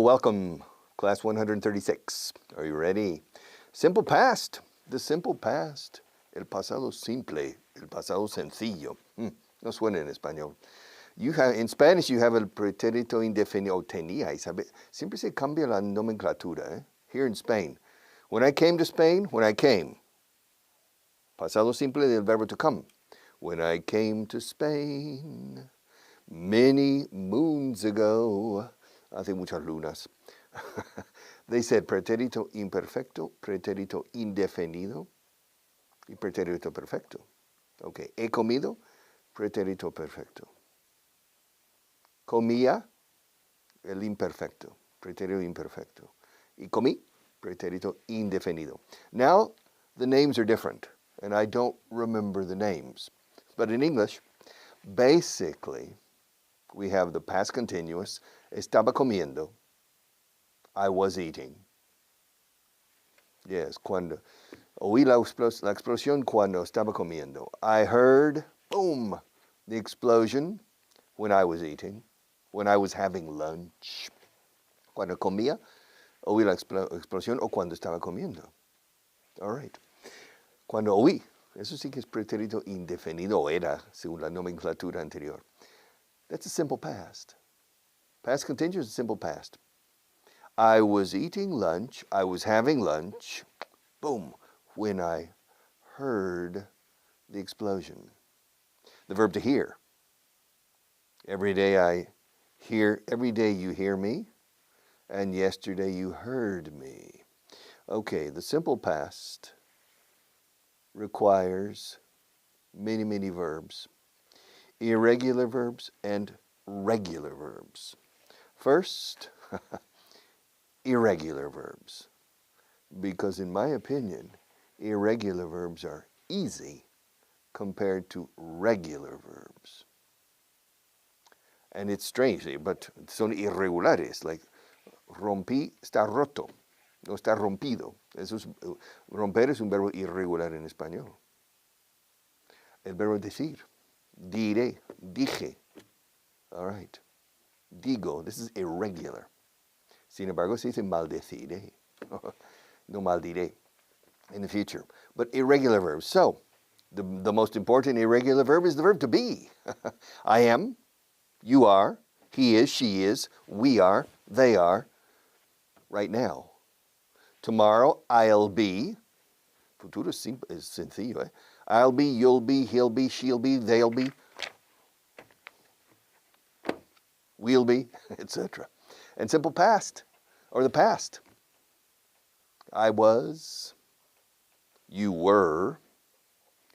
welcome, class 136. Are you ready? Simple past, the simple past. El pasado simple, el pasado sencillo. No suena en español. In Spanish, you have el pretérito indefinido. Tenía, siempre se cambia la nomenclatura. Here in Spain. When I came to Spain, when I came. Pasado simple del verbo to come. When I came to Spain, many moons ago. Hace muchas lunas. They said pretérito imperfecto, pretérito indefinido, y pretérito perfecto. Okay, he comido, pretérito perfecto. Comía, el imperfecto, pretérito imperfecto. Y comí, pretérito indefinido. Now, the names are different, and I don't remember the names. But in English, basically, we have the past continuous, estaba comiendo, I was eating. Yes, cuando oí la explosión cuando estaba comiendo. I heard, boom, the explosion when I was eating, when I was having lunch. Cuando comía, oí la explosión o cuando estaba comiendo. All right. Cuando oí, eso sí que es pretérito indefinido era, según la nomenclatura anterior. That's a simple past. Past continuous is simple past. I was eating lunch, I was having lunch, boom, when I heard the explosion. The verb to hear. Every day you hear me, and yesterday you heard me. Okay, the simple past requires many, many verbs. Irregular verbs and regular verbs. First, irregular verbs. Because in my opinion, irregular verbs are easy compared to regular verbs. And it's strange, but son irregulares, like rompí, está roto, no está rompido. Romper es un verbo irregular en español. El verbo decir, diré, dije. All right. Digo, this is irregular. Sin embargo, se dice maldeciré. No maldiré in the future. But irregular verbs. So, the most important irregular verb is the verb to be. I am, you are, he is, she is, we are, they are, right now. Tomorrow, I'll be. Futuro es sencillo, eh? I'll be, you'll be, he'll be, she'll be, they'll be, we'll be, etc. And simple past, or the past. I was, you were,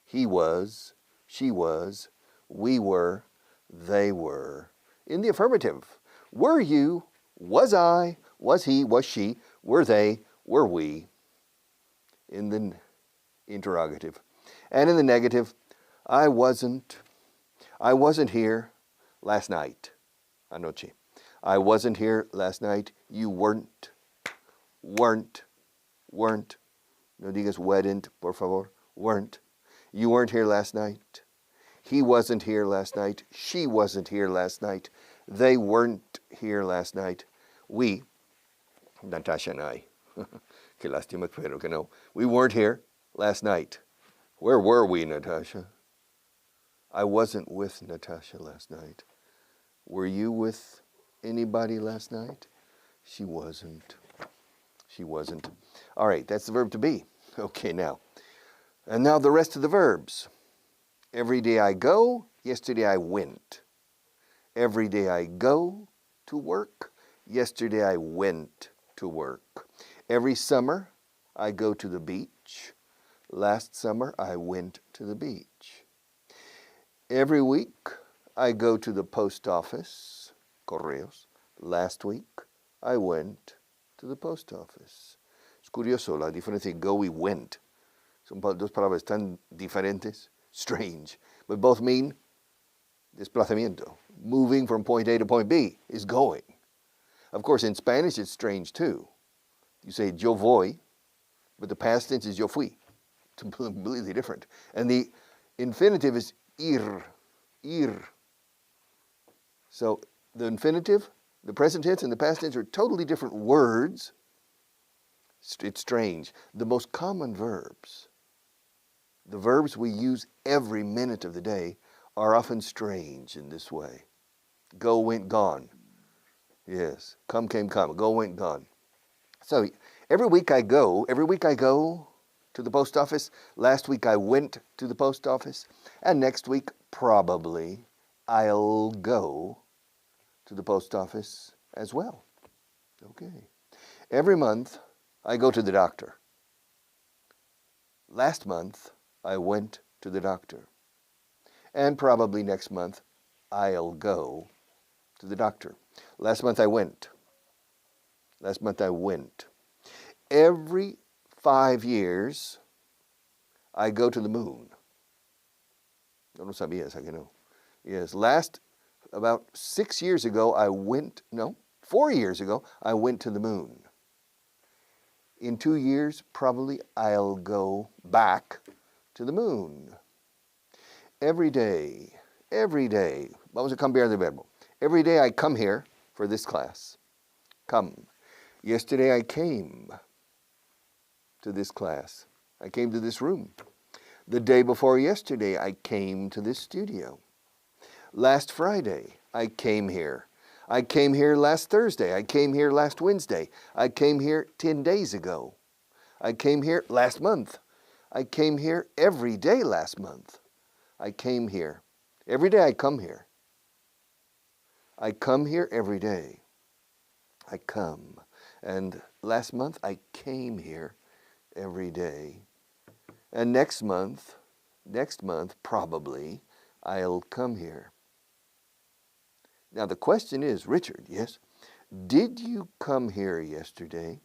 he was, she was, we were, they were. In the affirmative, were you, was I, was he, was she, were they, were we. In the interrogative. And in the negative, I wasn't here last night. Anoche. I wasn't here last night. You weren't. No digas weren't, por favor. Weren't. You weren't here last night. He wasn't here last night. She wasn't here last night. They weren't here last night. We, Natasha and I, que lástima, pero que no. We weren't here last night. Where were we, Natasha? I wasn't with Natasha last night. Were you with anybody last night? She wasn't. She wasn't. All right, that's the verb to be. Okay, now. And now the rest of the verbs. Every day I go, yesterday I went. Every day I go to work, yesterday I went to work. Every summer I go to the beach. Last summer I went to the beach. Every week I go to the post office, correos. Last week I went to the post office. Es curioso la diferencia de go y went. Son dos palabras tan diferentes, strange, but both mean desplazamiento. Moving from point A to point B is going. Of course, in Spanish it's strange too. You say yo voy, but the past tense is yo fui. It's completely different. And the infinitive is ir. So the infinitive, The present tense and the past tense are totally different words. It's strange. The most common verbs, the verbs we use every minute of the day, are often strange in this way. Go, went, gone. Yes. Come, came, come. Go, went, gone. So every week I go to the post office. Last week I went to the post office. And next week, probably, I'll go to the post office as well. Okay. Every month, I go to the doctor. Last month, I went to the doctor. And probably next month, I'll go to the doctor. Last month, I went. Last month, I went. Every 5 years, I go to the moon. No sabías, ¿a que no? Yes, about 6 years ago, 4 years ago, I went to the moon. In 2 years, probably I'll go back to the moon. Every day, vamos a cambiar de verbo. Every day I come here for this class. Come. Yesterday I came to this class. I came to this room. The day before yesterday, I came to this studio. Last Friday, I came here. I came here last Thursday. I came here last Wednesday. I came here 10 days ago. I came here last month. I came here every day last month. I came here. Every day I come here. I come here every day. I come. And last month I came here every day. And next month, probably, I'll come here. Now the question is, Richard, yes, did you come here yesterday?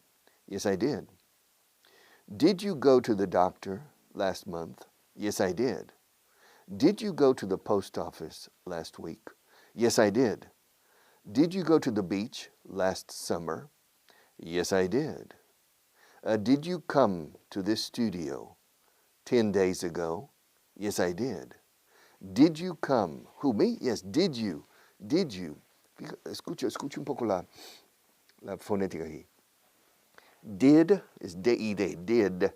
Yes, I did. Did you go to the doctor last month? Yes, I did. Did you go to the post office last week? Yes, I did. Did you go to the beach last summer? Yes, I did. Did you come to this studio 10 days ago? Yes, I did. Did you come? Who, me? Yes, did you? Did you? Escucha un poco la fonética aquí. Did is D-I-D, did.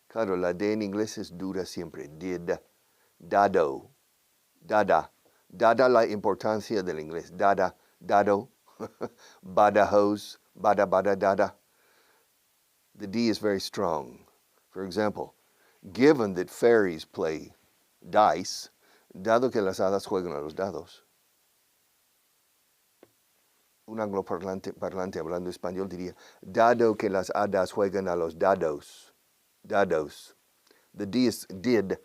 Claro, la D en inglés es dura siempre. Did. Dado. Dada. Dada la importancia del inglés. Dada. Dado. Badajos. Bada, bada, dada. The D is very strong. For example, given that fairies play dice, dado que las hadas juegan a los dados. Un angloparlante hablando español diría, dado que las hadas juegan a los dados. Dados. The D is did.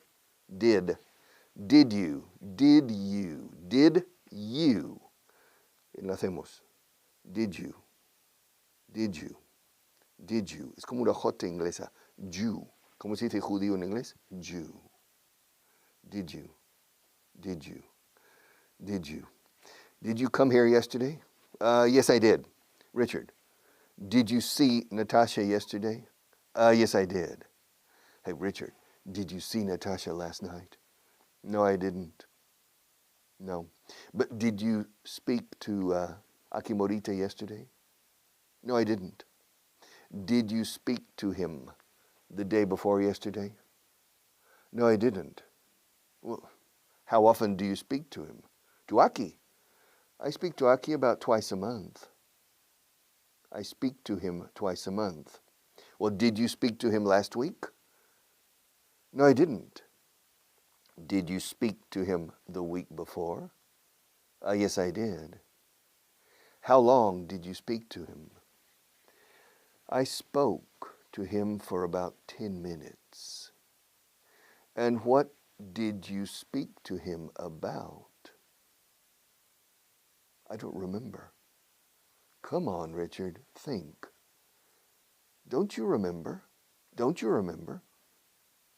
Did. Did you? Did you? Did you? Lo hacemos. Did you? Did you? Did you? Es como una J inglesa. Jew. ¿Cómo se dice judío en inglés? Jew. Did you? Did you? Did you? Did you come here yesterday? Yes, I did. Richard, did you see Natasha yesterday? Yes, I did. Hey, Richard, did you see Natasha last night? No, I didn't. No. But did you speak to Akimorita yesterday? No, I didn't. Did you speak to him the day before yesterday? No, I didn't. Well, how often do you speak to him? To Aki? I speak to Aki about twice a month. I speak to him twice a month. Well, did you speak to him last week? No, I didn't. Did you speak to him the week before? Yes, I did. How long did you speak to him? I spoke to him for about 10 minutes. And what did you speak to him about? I don't remember. Come on, Richard, think. Don't you remember? Don't you remember?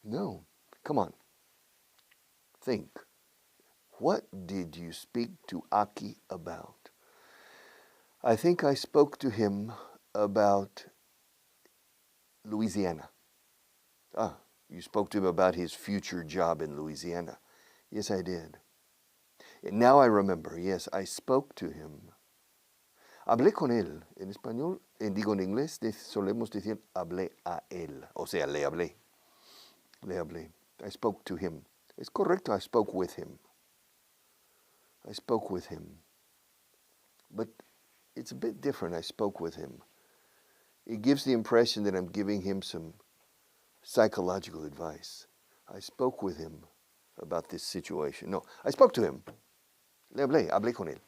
No. Come on. Think. What did you speak to Aki about? I think I spoke to him about Louisiana. You spoke to him about his future job in Louisiana. Yes, I did. And now I remember. Yes, I spoke to him Hablé con él. En español, digo en inglés, solemos decir hablé a él. O sea, le hablé. Le hablé. I spoke to him. Es correcto, I spoke with him. I spoke with him. But it's a bit different, I spoke with him. It gives the impression that I'm giving him some psychological advice. I spoke with him about this situation. No, I spoke to him. Le hablé con él.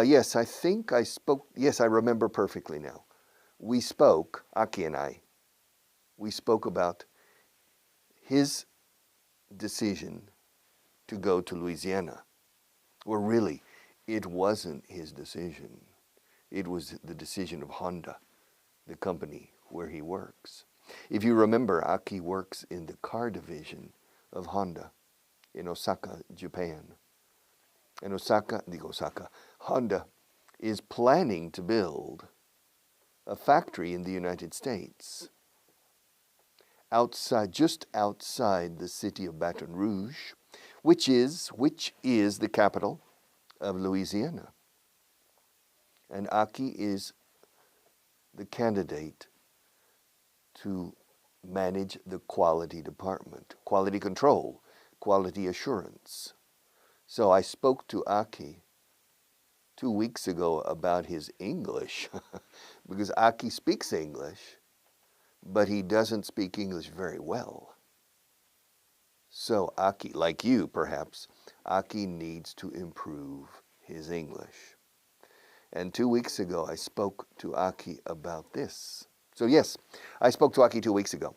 Yes, I think I spoke. Yes, I remember perfectly now. We spoke, Aki and I, we spoke about his decision to go to Louisiana. Well, really, it wasn't his decision. It was the decision of Honda, the company where he works. If you remember, Aki works in the car division of Honda in Osaka, Japan. And Honda is planning to build a factory in the United States just outside the city of Baton Rouge, which is the capital of Louisiana. And Aki is the candidate to manage the quality department, quality control, quality assurance. So I spoke to Aki 2 weeks ago about his English because Aki speaks English, but he doesn't speak English very well. So Aki, like you perhaps, Aki needs to improve his English. And 2 weeks ago, I spoke to Aki about this. So yes, I spoke to Aki 2 weeks ago.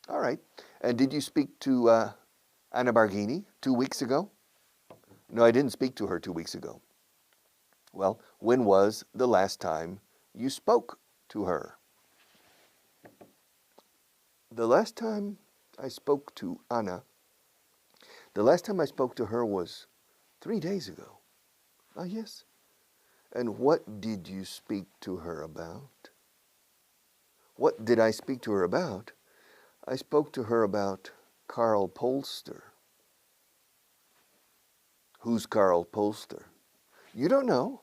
All right. And did you speak to Anna Barghini 2 weeks ago? No, I didn't speak to her 2 weeks ago. Well, when was the last time you spoke to her? The last time I spoke to Anna, the last time I spoke to her was 3 days ago. Ah, yes. And what did you speak to her about? What did I speak to her about? I spoke to her about Karl Polster. Who's Karl Polster? You don't know?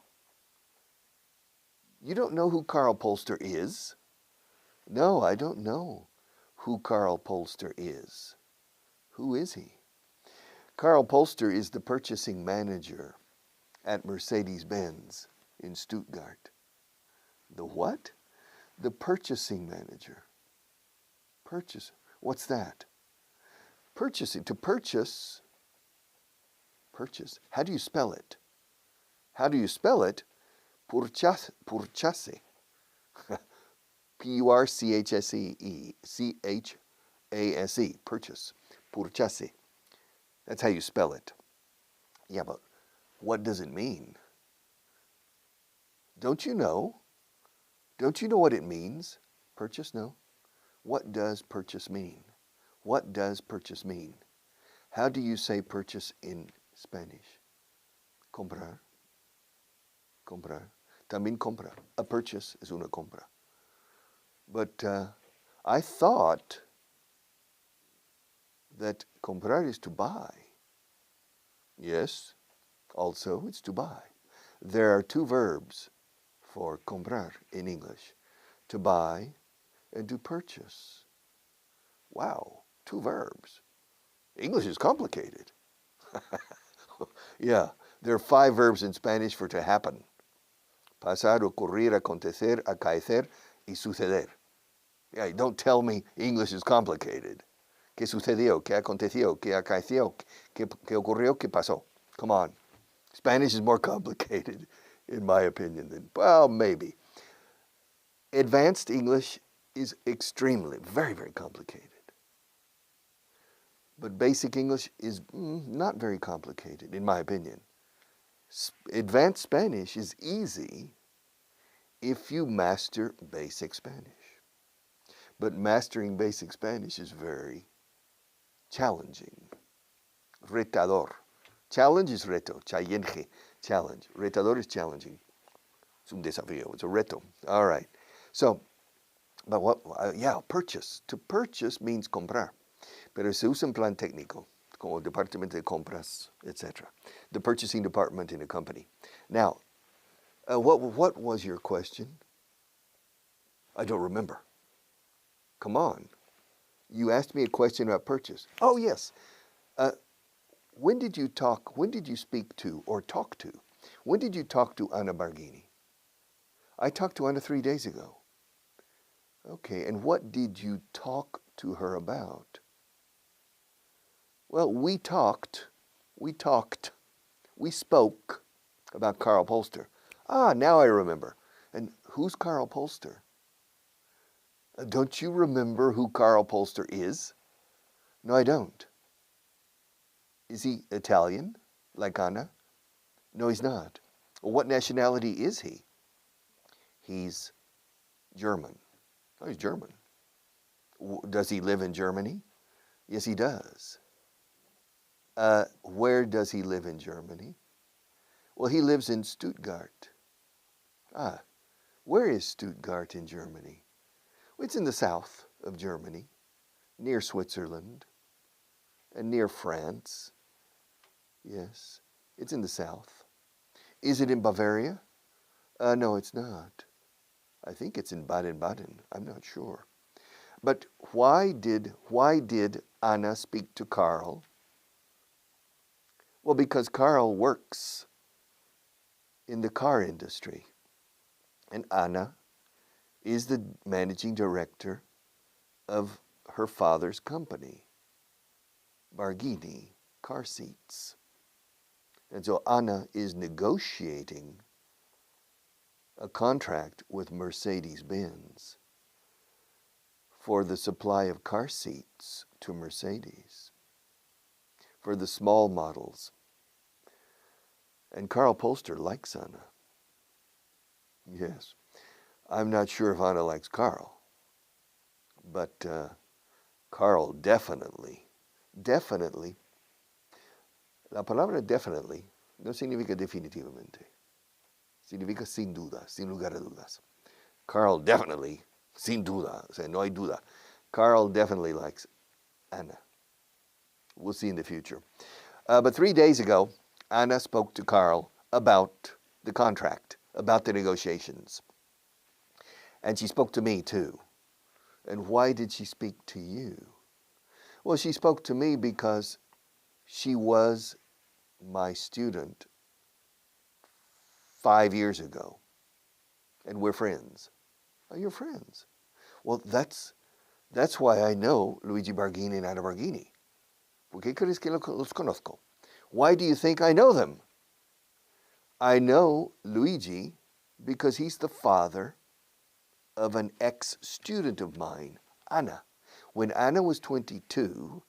You don't know who Karl Polster is? No, I don't know who Karl Polster is. Who is he? Karl Polster is the purchasing manager at Mercedes-Benz in Stuttgart. The what? The purchasing manager. Purchase. What's that? Purchasing. To purchase. Purchase. How do you spell it? How do you spell it? Purchase. P-U-R-C-H-S-E-E. C-H-A-S-E. Purchase. Purchase. That's how you spell it. Yeah, but what does it mean? Don't you know? Don't you know what it means? Purchase? No. What does purchase mean? What does purchase mean? How do you say purchase in Spanish? Comprar. Comprar. También compra. A purchase is una compra. But I thought that comprar is to buy. Yes, also it's to buy. There are two verbs for comprar in English, to buy and to purchase. Wow, two verbs. English is complicated. Yeah, there are 5 verbs in Spanish for to happen. Pasar, ocurrir, acontecer, acaecer, y suceder. Yeah, don't tell me English is complicated. ¿Qué sucedió? ¿Qué aconteció? ¿Qué acaeció? ¿Qué ocurrió? ¿Qué pasó? Come on. Spanish is more complicated, in my opinion, than, well, maybe. Advanced English is extremely, very, very complicated. But basic English is not very complicated, in my opinion. Advanced Spanish is easy if you master basic Spanish. But mastering basic Spanish is very challenging. Retador. Challenge is reto. Challenge. Challenge. Retador is challenging. Es un desafío. It's a reto. All right. So, but what? Yeah, purchase. To purchase means comprar. Pero se usa en plan técnico, como el departamento de compras, etc. The purchasing department in a company. Now, What was your question? I don't remember. Come on. You asked me a question about purchase. Oh, yes. Uh, when did you speak to or talk to? When did you talk to Anna Barghini? I talked to Anna 3 days ago. Okay, and what did you talk to her about? Well, we spoke about Karl Polster. Ah, now I remember. And who's Karl Polster? Don't you remember who Karl Polster is? No, I don't. Is he Italian, like Anna? No, he's not. Well, what nationality is he? He's German. Oh, he's German. Does he live in Germany? Yes, he does. Where does he live in Germany? Well, he lives in Stuttgart. Ah, where is Stuttgart in Germany? It's in the south of Germany, near Switzerland, and near France. Yes, it's in the south. Is it in Bavaria? No, it's not. I think it's in Baden-Baden. I'm not sure. But why did Anna speak to Karl? Well, because Karl works in the car industry, and Anna is the managing director of her father's company, Barghini Car Seats. And so Anna is negotiating a contract with Mercedes-Benz for the supply of car seats to Mercedes, for the small models. And Karl Polster likes Anna. Yes. I'm not sure if Anna likes Karl, but Karl definitely, la palabra definitely no significa definitivamente. Significa sin duda, sin lugar a dudas. Karl definitely, sin duda, o sea, no hay duda. Karl definitely likes Anna. We'll see in the future. But 3 days ago, Anna spoke to Karl about the contract, about the negotiations. And she spoke to me too. And why did she speak to you? Well, she spoke to me because she was my student 5 years ago. And we're friends. Oh, you're friends. Well, that's why I know Luigi Barghini and Anna Barghini. ¿Por qué crees que los conozco? Why do you think I know them? I know Luigi because he's the father of an ex-student of mine, Anna. When Anna was 22,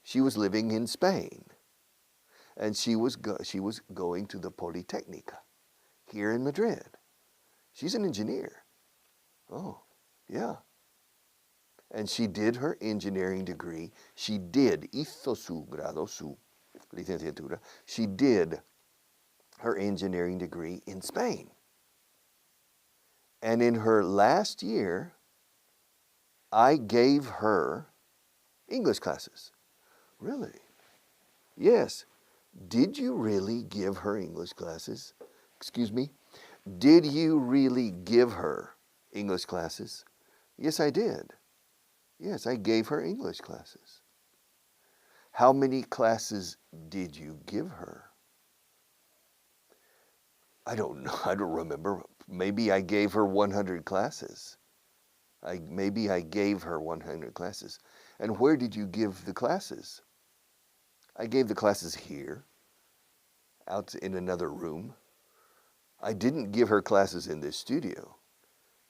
she was living in Spain, and she was going to the Politecnica here in Madrid. She's an engineer. Oh, yeah. And she did her engineering degree. Hizo su grado, su licenciatura. She did her engineering degree in Spain. And in her last year, I gave her English classes. Really? Yes. Did you really give her English classes? Excuse me? Did you really give her English classes? Yes, I did. Yes, I gave her English classes. How many classes did you give her? I don't know. I don't remember. Maybe I gave her 100 classes. Maybe I gave her 100 classes. And where did you give the classes? I gave the classes here, out in another room. I didn't give her classes in this studio,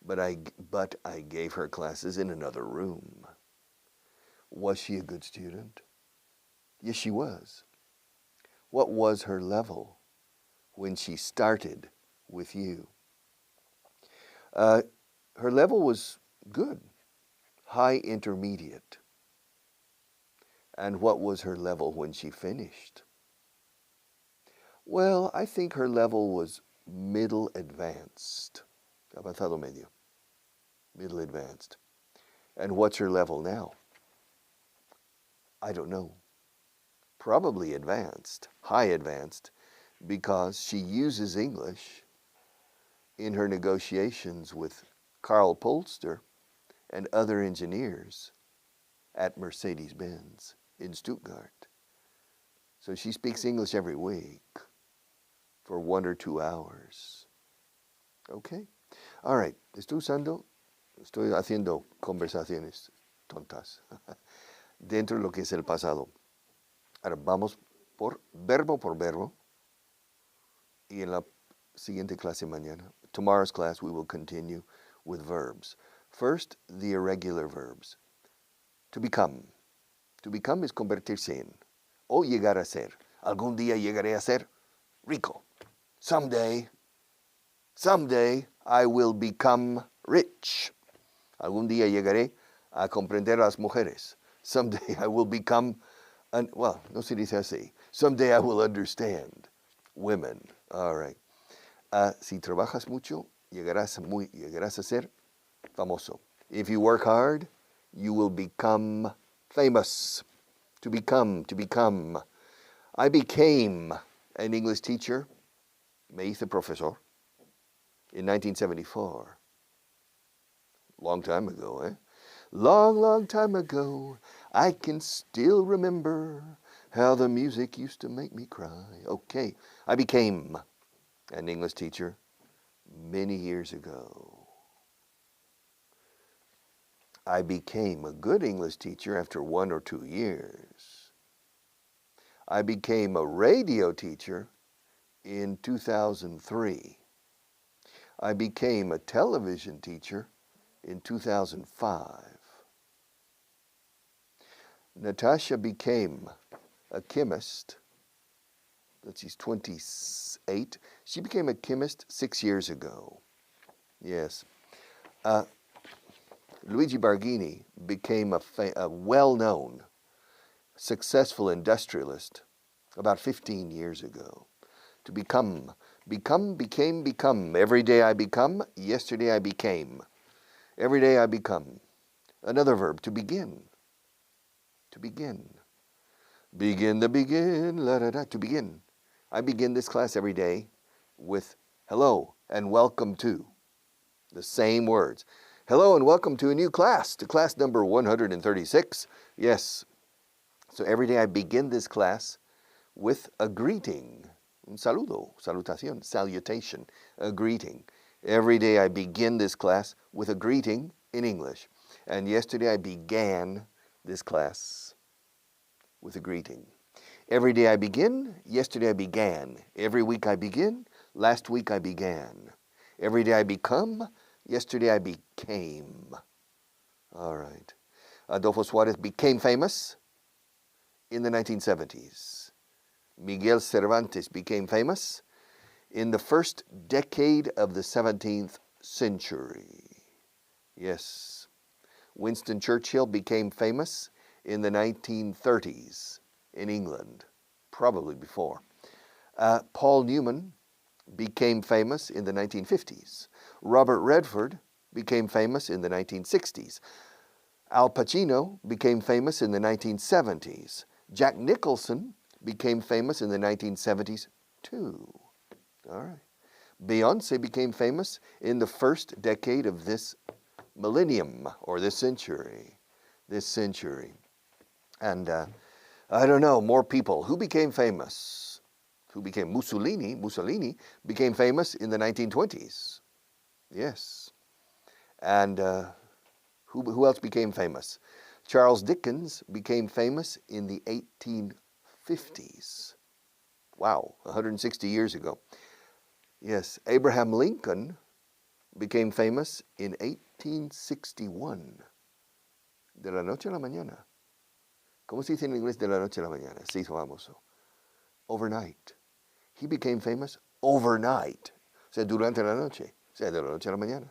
but I gave her classes in another room. Was she a good student? Yes, she was. What was her level when she started with you? Her level was good, high intermediate. And what was her level when she finished? Well, I think her level was middle advanced. Avanzado medio. Middle advanced. And what's her level now? I don't know. Probably advanced, high advanced, because she uses English in her negotiations with Karl Polster and other engineers at Mercedes-Benz in Stuttgart. So she speaks English every week for 1 or 2 hours. Okay? All right. Estoy haciendo conversaciones tontas dentro de lo que es el pasado. Ahora vamos por verbo, y en la siguiente clase mañana, tomorrow's class, we will continue with verbs. First, the irregular verbs. To become. To become es convertirse en, o llegar a ser. Algún día llegaré a ser rico. Someday I will become rich. Algún día llegaré a comprender a las mujeres. Someday I will become, no se dice así. Someday I will understand women. All right. Si trabajas mucho, llegarás a ser famoso. If you work hard, you will become famous. To become. I became an English teacher, me hice profesor, in 1974. Long time ago, eh? Long time ago, I can still remember how the music used to make me cry. Okay, I became an English teacher many years ago. I became a good English teacher after 1 or 2 years. I became a radio teacher in 2003. I became a television teacher in 2005. Natasha became a chemist. She's 28. She became a chemist 6 years ago. Yes. Luigi Barghini became a well-known, successful industrialist about 15 years ago. To become. Become. Every day I become. Yesterday I became. Every day I become. Another verb, to begin. To begin. Begin, to begin. I begin this class every day with hello and welcome to. The same words. Hello and welcome to a new class, to class number 136. Yes. So every day I begin this class with a greeting. Un saludo, salutación, salutation, a greeting. Every day I begin this class with a greeting in English. And yesterday I began this class with a greeting. Every day I begin, yesterday I began. Every week I begin, last week I began. Every day I become, yesterday I became. All right. Adolfo Suárez became famous in the 1970s. Miguel Cervantes became famous in the first decade of the 17th century. Yes. Winston Churchill became famous in the 1930s in England, probably before. Paul Newman became famous in the 1950s. Robert Redford became famous in the 1960s. Al Pacino became famous in the 1970s. Jack Nicholson became famous in the 1970s too. All right. Beyonce became famous in the first decade of this millennium, or this century. And I don't know, more people. Who became famous? Mussolini became famous in the 1920s. Yes. And who else became famous? Charles Dickens became famous in the 1850s. Wow, 160 years ago. Yes, Abraham Lincoln became famous in 1861. De la noche a la mañana. ¿Cómo se dice en inglés de la noche a la mañana? Se hizo famoso. Overnight. He became famous overnight. O sea, durante la noche. O sea, de la noche a la mañana.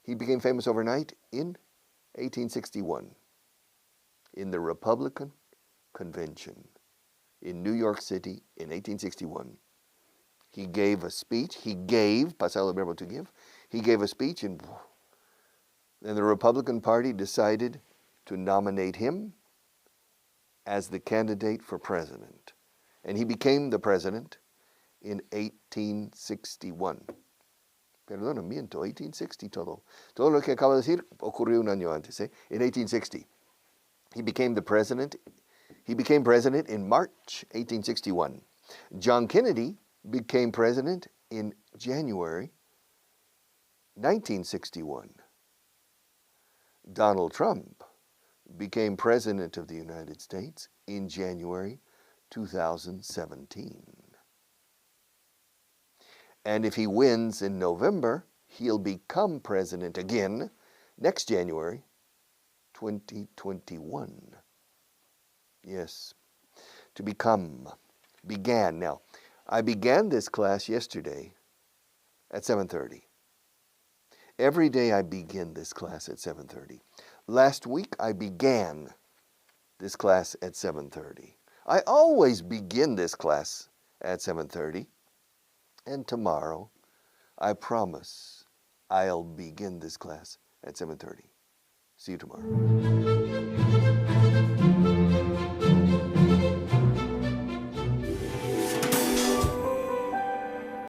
He became famous overnight in 1861 in the Republican Convention in New York City in 1861. He gave a speech. Pasado el verbo to give. He gave a speech and the Republican Party decided to nominate him as the candidate for president. And he became the president in 1861. Perdona, miento, 1860 todo. Todo lo que acabo de decir ocurrió un año antes, ¿eh? In 1860. He became president in March 1861. John Kennedy became president in January 1961. Donald Trump became president of the United States in January 2017. And if he wins in November, he'll become president again next January 2021. Yes, to become, began. Now, I began this class yesterday at 7:30. Every day I begin this class at 7:30. Last week I began this class at 7:30. I always begin this class at 7:30. And tomorrow, I promise, I'll begin this class at 7:30. See you tomorrow.